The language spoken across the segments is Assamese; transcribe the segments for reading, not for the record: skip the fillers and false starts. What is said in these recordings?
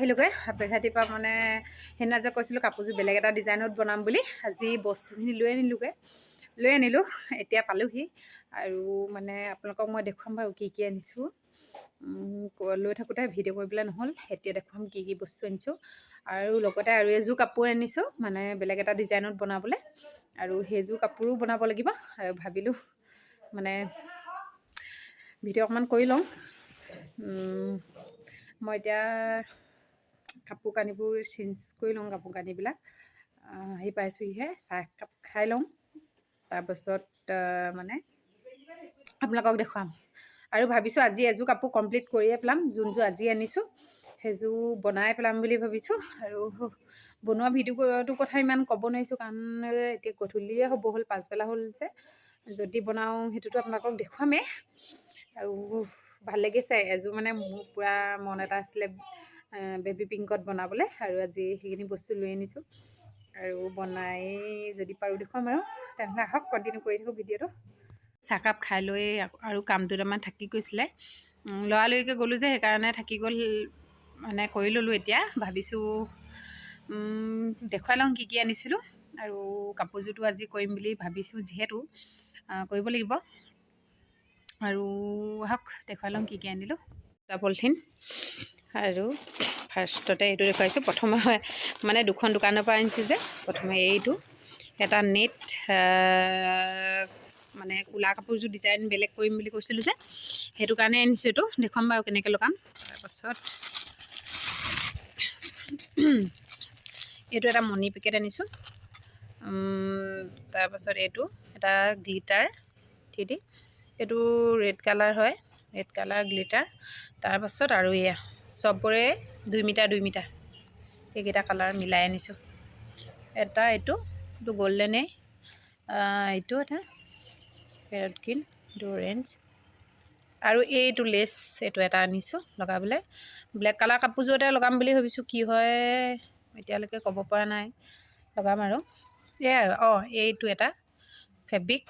আহিলোগৈ হাপেঘাটিৰ পৰা মানে সেইদিনা যে কৈছিলোঁ কাপোৰযোৰ বেলেগ এটা ডিজাইনত বনাম বুলি আজি বস্তুখিনি লৈ আনিলোঁ এতিয়া পালোহি আৰু মানে আপোনালোকক মই দেখুৱাম বাৰু কি কি আনিছোঁ লৈ থাকোঁতে ভিডিঅ' কৰিবলৈ নহ'ল এতিয়া দেখুৱাম কি কি বস্তু আনিছোঁ আৰু লগতে আৰু এযোৰ কাপোৰ আনিছোঁ মানে বেলেগ এটা ডিজাইনত বনাবলৈ আৰু সেইযোৰ কাপোৰো বনাব লাগিব আৰু ভাবিলোঁ মানে ভিডিঅ' অকণমান কৰি লওঁ মই এতিয়া কাপোৰ কানিবোৰ চেঞ্জ কৰি লওঁ কাপোৰ কানিবিলাক আহি পাইছোঁহিহে চাহ একাপ খাই লওঁ তাৰপাছত মানে আপোনালোকক দেখুৱাম আৰু ভাবিছোঁ আজি এযোৰ কাপোৰ কমপ্লিট কৰিয়ে পেলাম যোনযোৰ আজি আনিছোঁ সেইযোৰ বনাই পেলাম বুলি ভাবিছোঁ আৰু বনোৱা ভিডিঅ'টোৰ কথা ইমান ক'ব নোৱাৰিছোঁ কাৰণ এতিয়া গধূলিয়ে হ'ব হ'ল পাছবেলা হ'ল যে যদি বনাওঁ সেইটোতো আপোনালোকক দেখুৱামেই আৰু ভাল লাগিছে এযোৰ মানে মোৰ পূৰা মন এটা আছিলে বেবী পিংকত বনাবলৈ আৰু আজি সেইখিনি বস্তু লৈ আনিছোঁ আৰু বনাই যদি পাৰোঁ দেখুৱাম আৰু তেনেহ'লে আহক কণ্টিনিউ কৰি থাকোঁ ভিডিঅ'টো চাহকাপ খাই লৈ আৰু কাম দুটামান থাকি গৈছিলে লৰালৰিকৈ গ'লোঁ যে সেইকাৰণে থাকি গ'ল মানে কৰি ল'লোঁ এতিয়া ভাবিছোঁ দেখুৱাই লওঁ কি কি আনিছিলোঁ আৰু কাপোৰযোৰটো আজি কৰিম বুলি ভাবিছোঁ যিহেতু কৰিব লাগিব আৰু আহক দেখুৱাই লওঁ কি কি আনিলোঁ পলিথিন আৰু ফাৰ্ষ্টতে এইটো দেখুৱাইছোঁ প্ৰথমে মানে দুখন দোকানৰ পৰা আনিছোঁ যে প্ৰথমে এইটো এটা নেট মানে কোলা কাপোৰযোৰ ডিজাইন বেলেগ কৰিম বুলি কৈছিলোঁ যে সেইটো কাৰণে আনিছোঁ এইটো দেখুৱাম বাৰু কেনেকৈ লগাম তাৰপাছত এইটো এটা মণি পেকেট আনিছোঁ তাৰপাছত এইটো এটা গ্লিটাৰ থ্ৰিডি এইটো ৰেড কালাৰ হয় ৰেড কালাৰ গ্লিটাৰ তাৰপাছত আৰু এয়া চবৰে 2 মিটাৰ এইকেইটা কালাৰ মিলাই আনিছোঁ এটা এইটো গল্ডেনে এইটো এটা পেৰট গ্ৰীণ এইটো অৰেঞ্জ আৰু এইটো লেছ এইটো এটা আনিছোঁ লগাবলৈ ব্লেক কালাৰ কাপোৰযোৰতে লগাম বুলি ভাবিছোঁ কি হয় এতিয়ালৈকে ক'ব পৰা নাই লগাম আৰু এয়াই আৰু এইটো এটা ফেব্ৰিক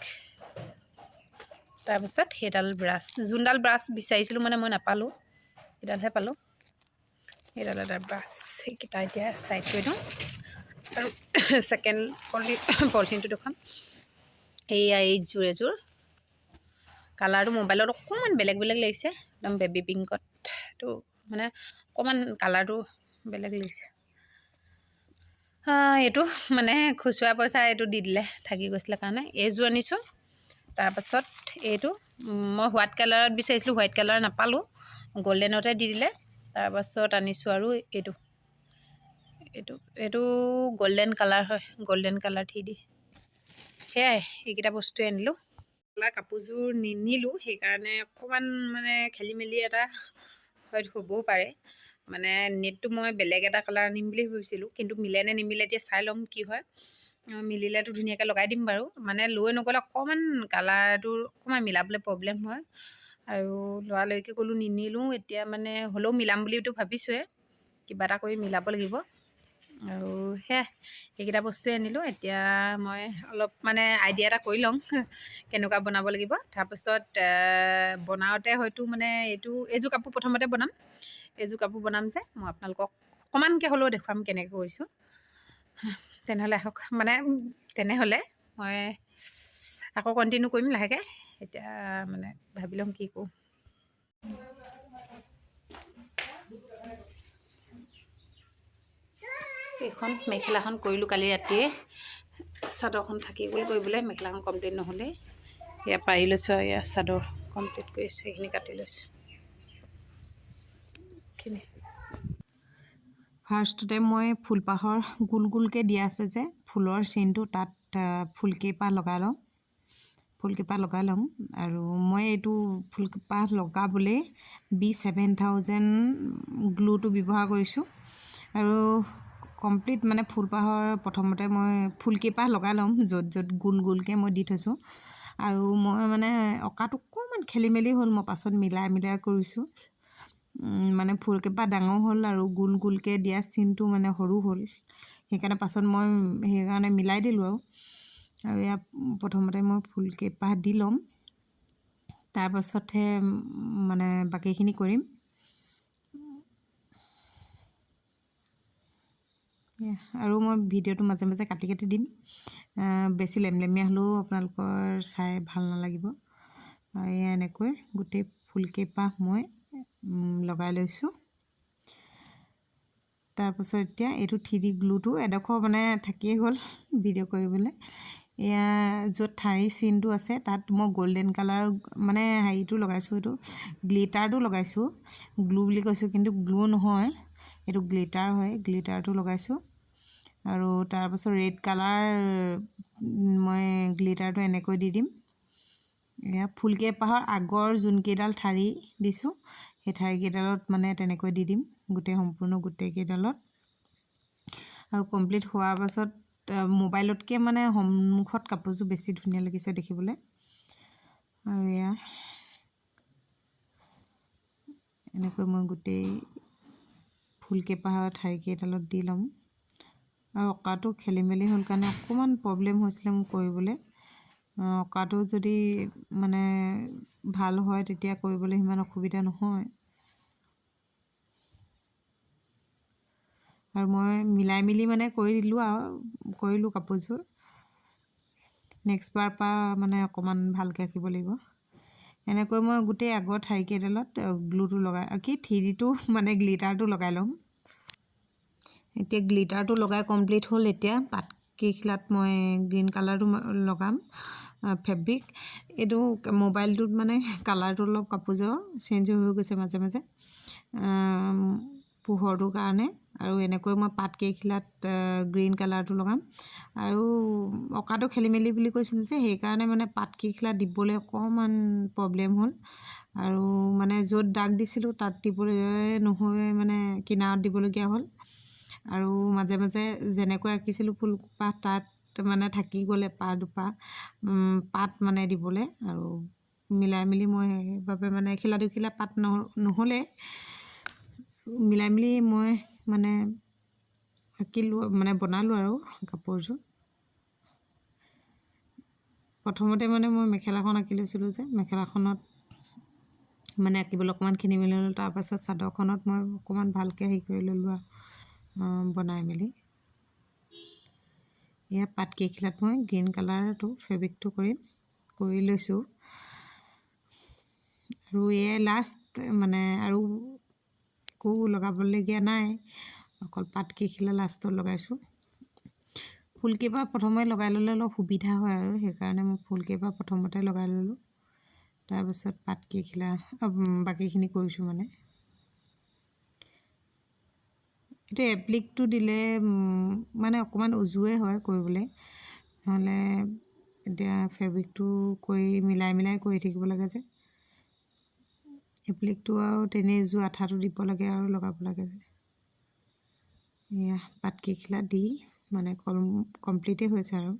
তাৰপিছত সেইডাল ব্ৰাছ যোনডাল ব্ৰাছ বিচাৰিছিলোঁ মানে মই নাপালোঁ সেইডালহে পালোঁ সেইডাল এটা ব্ৰাছ সেইকেইটা এতিয়া চাইড কৰি দিওঁ আৰু ছেকেণ্ড পলিথিনটো দেখুৱাম এইযোৰ এযোৰ কালাৰটো মোবাইলত অকণমান বেলেগ লাগিছে একদম বেবী পিংকত এইটো মানে অকণমান কালাৰটো বেলেগ লাগিছে এইটো মানে খুচুৰা পইচা এইটো দি দিলে থাকি গৈছিলে কাৰণে এইযোৰ আনিছোঁ তাৰপাছত এইটো মই হোৱাইট কালাৰত বিচাৰিছিলোঁ হোৱাইট কালাৰ নাপালোঁ গল্ডেনতে দি দিলে তাৰপাছত আনিছোঁ আৰু এইটো গল্ডেন কালাৰ হয় গল্ডেন কালাৰ থ্ৰিডি সেয়াই এইকেইটা বস্তুৱে আনিলোঁ কাপোৰযোৰ নিনিলোঁ সেইকাৰণে অকণমান মানে খেলি মেলি এটা হয়তো হ'বও পাৰে মানে নেটটো মই বেলেগ এটা কালাৰ আনিম বুলি ভাবিছিলোঁ কিন্তু মিলে নে নিমিলে এতিয়া চাই ল'ম কি হয় মিলিলেতো ধুনীয়াকৈ লগাই দিম বাৰু মানে লৈ নগ'লে অকণমান কালাৰটো অকণমান মিলাবলৈ প্ৰব্লেম হয় আৰু লৰালৰিকৈ গ'লোঁ নিনিলোঁ এতিয়া মানে হ'লেও মিলাম বুলিতো ভাবিছোঁৱে কিবা এটা কৰি মিলাব লাগিব আৰু সেয়াই সেইকেইটা বস্তুৱে আনিলোঁ এতিয়া মই অলপ মানে আইডিয়া এটা কৰি লওঁ কেনেকুৱা বনাব লাগিব তাৰপিছত বনাওঁতে হয়তো মানে এইযোৰ কাপোৰ প্ৰথমতে বনাম এইযোৰ কাপোৰ বনাম যে মই আপোনালোকক অকণমানকৈ হ'লেও দেখুৱাম কেনেকৈ কৰিছোঁ তেনেহ'লে আহক মানে তেনেহ'লে মই আকৌ কণ্টিনিউ কৰিম লাহেকৈ এতিয়া মানে ভাবি লওঁ কি কৰোঁ এইখন মেখেলাখন কৰিলোঁ কালি ৰাতিয়ে চাদৰখন থাকি গ'ল কৰিবলৈ মেখেলাখন কমপ্লিট নহ'লে এয়া পাৰি লৈছোঁ আৰু এয়া চাদৰ কমপ্লিট কৰিছোঁ সেইখিনি কাটি লৈছোঁ এইখিনি ফাৰ্ষ্টতে মই ফুলপাহৰ গোলকৈ দিয়া আছে যে ফুলৰ চেইনটো তাত ফুলকেইপাহ লগাই ল'ম আৰু মই এইটো ফুলকেইপাহ লগাবলৈ B7000 গ্লুটো ব্যৱহাৰ কৰিছোঁ আৰু কমপ্লিট মানে ফুলপাহৰ প্ৰথমতে মই ফুলকেইপাহ লগাই ল'ম য'ত গোলকৈ মই দি থৈছোঁ আৰু মই মানে অঁকাটো অকণমান খেলি মেলি হ'ল মই পাছত মিলাই কৰিছোঁ মানে ফুলকেইপাহ ডাঙৰ হ'ল আৰু গোলকৈ দিয়া চিনটো মানে সৰু হ'ল সেইকাৰণে পাছত মই সেইকাৰণে মিলাই দিলোঁ আৰু ইয়াত প্ৰথমতে মই ফুলকেইপাহ দি ল'ম তাৰপাছতহে মানে বাকীখিনি কৰিম আৰু মই ভিডিঅ'টো মাজে মাজে কাটি কাটি দিম, বেছি লেমলেমীয়া হ'লেও আপোনালোকৰ চাই ভাল নালাগিব। এয়া এনেকৈ গোটেই ফুলকেইপাহ মই লগাই লৈছোঁ। তাৰপাছত এতিয়া এইটো 3D গ্লুটো এডোখৰ মানে থাকিয়ে গ'ল ভিডিঅ' কৰিবলৈ। এয়া য'ত ঠাৰি চিনটো আছে তাত মই গল্ডেন কালাৰ মানে হেৰিটো লগাইছোঁ, এইটো গ্লিটাৰটো লগাইছোঁ। গ্লু বুলি কৈছোঁ কিন্তু গ্লু নহয়, এইটো গ্লিটাৰ হয়। গ্লিটাৰটো লগাইছোঁ আৰু তাৰপাছত ৰেড কালাৰ মই গ্লিটাৰটো এনেকৈ দি দিম। এয়া ফুলকেইপাহৰ আগৰ যোনকেইডাল ঠাৰি দিছোঁ সেই ঠাৰিকেইডালত মানে তেনেকৈ দি দিম, সম্পূৰ্ণ গোটেইকেইডালত। আৰু কমপ্লিট হোৱাৰ পাছত মোবাইলতকৈ মানে সন্মুখত কাপোৰযোৰ বেছি ধুনীয়া লাগিছে দেখিবলৈ। আৰু এয়া এনেকৈ মই গোটেই ফুলকেইপাহৰ ঠাৰিকেইডালত দি ল'ম। আৰু অঁকাটো খেলি মেলি হ'ল কাৰণে অকণমান প্ৰব্লেম হৈছিলে মোৰ কৰিবলৈ। অঁকাটো যদি মানে ভাল হয় তেতিয়া কৰিবলৈ সিমান অসুবিধা নহয়। আৰু মই মিলাই মিলি মানে কৰিলোঁ কাপোৰযোৰ। নেক্সট বাৰ পৰা মানে অকণমান ভালকৈ আঁকিব লাগিব। এনেকৈ মই গোটেই আগৰ ঠাৰিকেইডালত গ্লুটো লগাই 3Dটো মানে গ্লিটাৰটো লগাই ল'ম। এতিয়া গ্লিটাৰটো লগাই কমপ্লিট হ'ল। এতিয়া পাতকেইখিলাত মই গ্ৰীণ কালাৰটো লগাম ফেব্ৰিক। এইটো মোবাইলটোত মানে কালাৰটো অলপ কাপোৰযোৰ চেঞ্জ হৈ গৈছে মাজে মাজে পোহৰটোৰ কাৰণে। আৰু এনেকৈ মই পাতকেইখিলাত গ্ৰীণ কালাৰটো লগাম। আৰু অঁকাটো খেলি মেলি বুলি কৈছিল যে সেইকাৰণে মানে পাতকেইখিলাত দিবলৈ অকণমান প্ৰব্লেম হ'ল। আৰু মানে য'ত দাগ দিছিলোঁ তাত দিবলৈ নহয়, মানে কিনাৰত দিবলগীয়া হ'ল। আৰু মাজে মাজে যেনেকৈ আঁকিছিলোঁ ফুলপাহ তাত মানে থাকি গ'লে দুপাহ পাত মানে দিবলৈ। আৰু মিলাই মিলি মই সেইবাবে মানে এখিলা দুখিলা পাত নহ'লে মিলাই মিলি মই মানে আঁকিলোঁ, মানে বনালোঁ আৰু কাপোৰযোৰ। প্ৰথমতে মানে মই মেখেলাখন আঁকি লৈছিলোঁ যে মেখেলাখনত মানে আঁকিবলৈ অকণমান খেলি মেলি ল'লোঁ। তাৰপাছত চাদৰখনত মই অকণমান ভালকৈ হেৰি কৰি ল'লোঁ আৰু বনাই মেলি। এয়া পাতকেইখিলাত মই গ্ৰীণ কালাৰটো ফেব্ৰিকটো কৰি লৈছোঁ। আৰু এয়াই লাষ্ট, মানে আৰু একো লগাবলগীয়া নাই, অকল পাতকেইখিলা লাষ্টত লগাইছোঁ। ফুলকেইপাহ প্ৰথমে লগাই ল'লে অলপ সুবিধা হয় আৰু সেইকাৰণে মই ফুলকেইপাহ প্ৰথমতে লগাই ল'লোঁ। তাৰপিছত পাতকেইখিলা বাকীখিনি কৰিছোঁ। মানে এইটো এপ্লিকটো দিলে মানে অকণমান উজুৱে হয় কৰিবলৈ, নহ'লে এতিয়া ফেব্ৰিকটো মিলাই মিলাই কৰি থাকিব লাগে যে। এপ্লিকটো আৰু তেনেই উজু আঠাটো দিব লাগে আৰু লগাব লাগে যে। এয়া পাতকেইখিলা দি মানে কমপ্লিটেই হৈছে আৰু।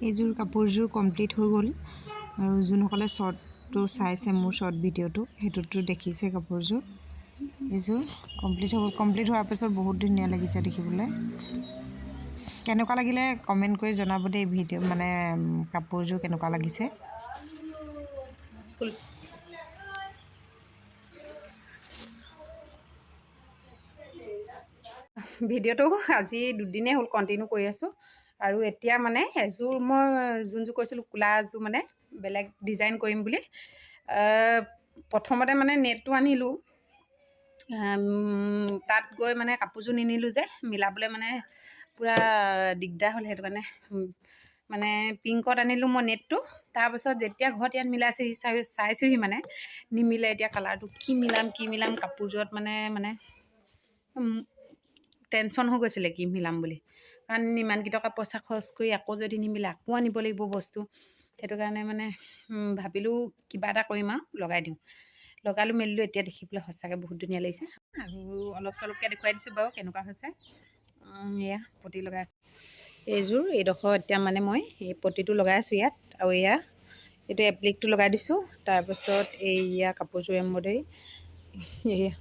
এইযোৰ কাপোৰযোৰ কমপ্লিট হৈ গ'ল। আৰু যোনসকলে শ্বৰ্টটো চাইছে, মোৰ শ্বৰ্ট ভিডিঅ'টো, সেইটোতো দেখিছে কাপোৰযোৰ। এইযোৰ কমপ্লিট হৈ গ'ল। কমপ্লিট হোৱাৰ পিছত বহুত ধুনীয়া লাগিছে দেখিবলৈ। কেনেকুৱা লাগিলে কমেণ্ট কৰি জনাব দেই। মানে কাপোৰযোৰ কেনেকুৱা লাগিছে। ভিডিঅ'টো আজি দুদিনেই হ'ল কণ্টিনিউ কৰি আছোঁ। আৰু এতিয়া মানে এযোৰ মই যোনযোৰ কৈছিলোঁ কোলা এযোৰ মানে বেলেগ ডিজাইন কৰিম বুলি, প্ৰথমতে মানে নেটটো আনিলোঁ। তাত গৈ মানে কাপোৰযোৰ নিনিলোঁ যে মিলাবলৈ মানে পূৰা দিগদাৰ হ'ল। সেইটো কাৰণে মানে পিংকত আনিলোঁ মই নেটটো। তাৰপাছত যেতিয়া ঘৰত ইয়াত মিলাইছোঁহি চাইছোঁহি মানে নিমিলে। এতিয়া কালাৰটো কি মিলাম কাপোৰযোৰত মানে টেনশ্যন হৈ গৈছিলে কি মিলাম বুলি। কাৰণ ইমানকেইটকা পইচা খৰচ কৰি আকৌ যদি নিমিলে আকৌ আনিব লাগিব বস্তু। সেইটো কাৰণে মানে ভাবিলোঁ কিবা এটা কৰিম আৰু লগাই দিওঁ। লগালোঁ মেলিলোঁ, এতিয়া দেখিবলৈ সঁচাকৈ বহুত ধুনীয়া লাগিছে। আৰু অলপ চলপকৈ দেখুৱাই দিছোঁ বাৰু কেনেকুৱা হৈছে। এয়া পতি লগাই আছোঁ। এইডোখৰ এতিয়া মানে মই এই পতিটো লগাই আছোঁ ইয়াত। আৰু এইটো এপ্লিকটো লগাই দিছোঁ। তাৰপাছত এইয়া কাপোৰযোৰ এম্ব্ৰইডাৰী এয়া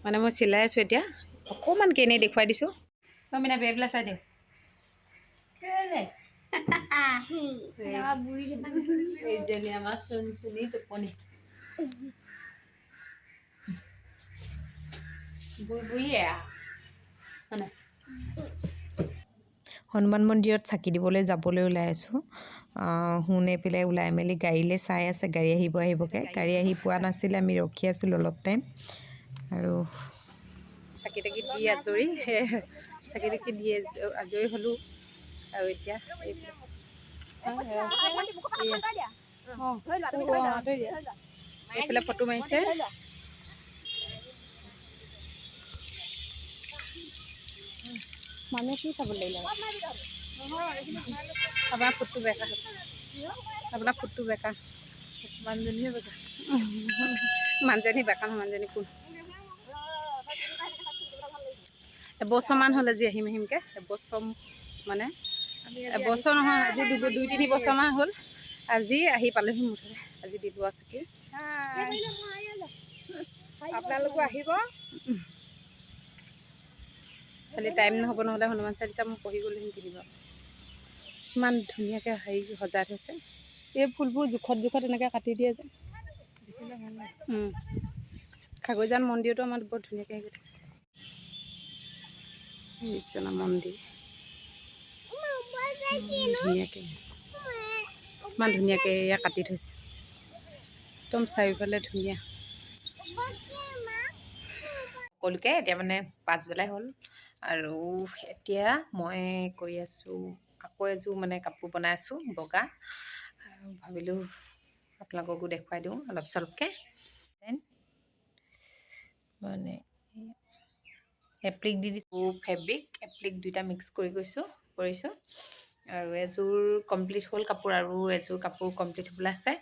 মানে মই চিলাই আছোঁ এতিয়া। অকণমানকৈ এনেই দেখুৱাই দিছোঁ। মানে বেৰবিলাক চাই দিওঁ। এইজনী আমাৰ চুনি টোপনি। হনুমান মন্দিৰত চাকি দিবলৈ যাবলৈ ওলাই আছোঁ। শুনে পেলাই ওলাই মেলি গাড়ীলৈ চাই আছে, গাড়ী আহিবকৈ। গাড়ী আহি পোৱা নাছিলে, আমি ৰখি আছিলোঁ অলপ টাইম। আৰু চাকি তাকি দি আজৰি চাকি তাকি দি আজৰি হ'লোঁ। আৰু এতিয়া এইফালে ফটো মাৰিছে। মানুহে কি চাব লাগিলে আপোনাৰ ফুটটো বেকা, আপোনাৰ ফুটটো বেকা, মানুহজনীহে বেকা। মানুহজনী বেকা নহয়, মানুহজনী কোন এবছৰমান হ'ল আজি আহিমকৈ। এবছৰ মানে এবছৰ নহয়, আজি 2-3 বছৰমান হ'ল। আজি আহি পালোহি মুঠতে। আজি দিলোঁ আৰু চাকি। আপোনালোকো আহিব। খালি টাইম নহ'ব, নহ'লে হনুমান চালিচা মই পঢ়ি গ'লোহি কিনিব। ইমান ধুনীয়াকৈ হেৰি সজাই থৈছে। এই ফুলবোৰ জোখত এনেকৈ কাটি দিয়ে যে, খাগৈজান মন্দিৰতো আমাৰ বৰ ধুনীয়াকৈ হেৰি কৰি থৈছে। নিৰ্জনা মন্দিৰ ধুনীয়াকৈ, ইমান ধুনীয়াকৈ এয়া কাটি থৈছে। একদম চাৰিওফালে ধুনীয়া। সকলোকে এতিয়া মানে পাছবেলাই হ'ল। আৰু এতিয়া মই কৰি আছোঁ আকৌ এযোৰ মানে কাপোৰ বনাই আছোঁ বগা। আৰু ভাবিলোঁ আপোনালোককো দেখুৱাই দিওঁ অলপ চলপকৈ। মানে এপ্লিক দি দিছোঁ, ফেব্ৰিক এপ্লিক দুইটা মিক্স কৰিছোঁ। আৰু এযোৰ কমপ্লিট হ'ল কাপোৰ, আৰু এযোৰ কাপোৰ কমপ্লিট হ'বলৈ আছে।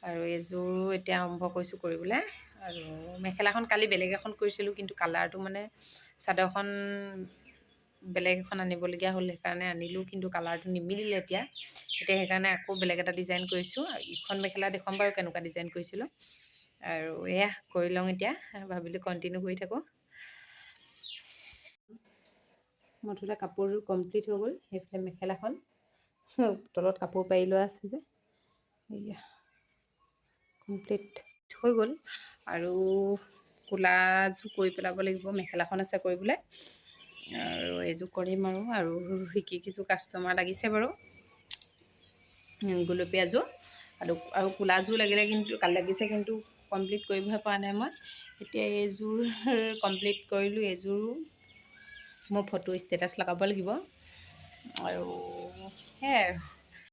আৰু এযোৰ এতিয়া আৰম্ভ কৰিছোঁ কৰিবলৈ। আৰু মেখেলাখন কালি বেলেগ এখন কৰিছিলোঁ, কিন্তু কালাৰটো মানে চাদৰখন বেলেগ এখন আনিবলগীয়া হ'ল, সেইকাৰণে আনিলোঁ, কিন্তু কালাৰটো নিমিলিলে। এতিয়া সেইকাৰণে আকৌ বেলেগ এটা ডিজাইন কৰিছোঁ। ইখন মেখেলা দেখুৱাম বাৰু কেনেকুৱা ডিজাইন কৰিছিলোঁ। আৰু এয়া কৰি লওঁ এতিয়া, ভাবিলোঁ কণ্টিনিউ কৰি থাকোঁ। মুঠতে কাপোৰযোৰ কমপ্লিট হৈ গ'ল। সেইফালে মেখেলাখন তলত কাপোৰ পাৰি লোৱা আছে যে, এয়া কমপ্লিট হৈ গ'ল। আৰু ক'লাযোৰ কৰি পেলাব লাগিব, মেখেলাখন আছে কৰিবলৈ। আৰু এইযোৰ কৰিম আৰু কিযোৰ কাষ্টমাৰ লাগিছে বাৰু, গুলপীয়াযোৰ আৰু ক'লাযোৰ লাগিছে, কিন্তু কমপ্লিট কৰিবহে পৰা নাই মই। এতিয়া এইযোৰ কমপ্লিট কৰিলোঁ। এইযোৰো মোৰ ফটো ষ্টেটাছ লগাব লাগিব। আৰু সেয়াই আৰু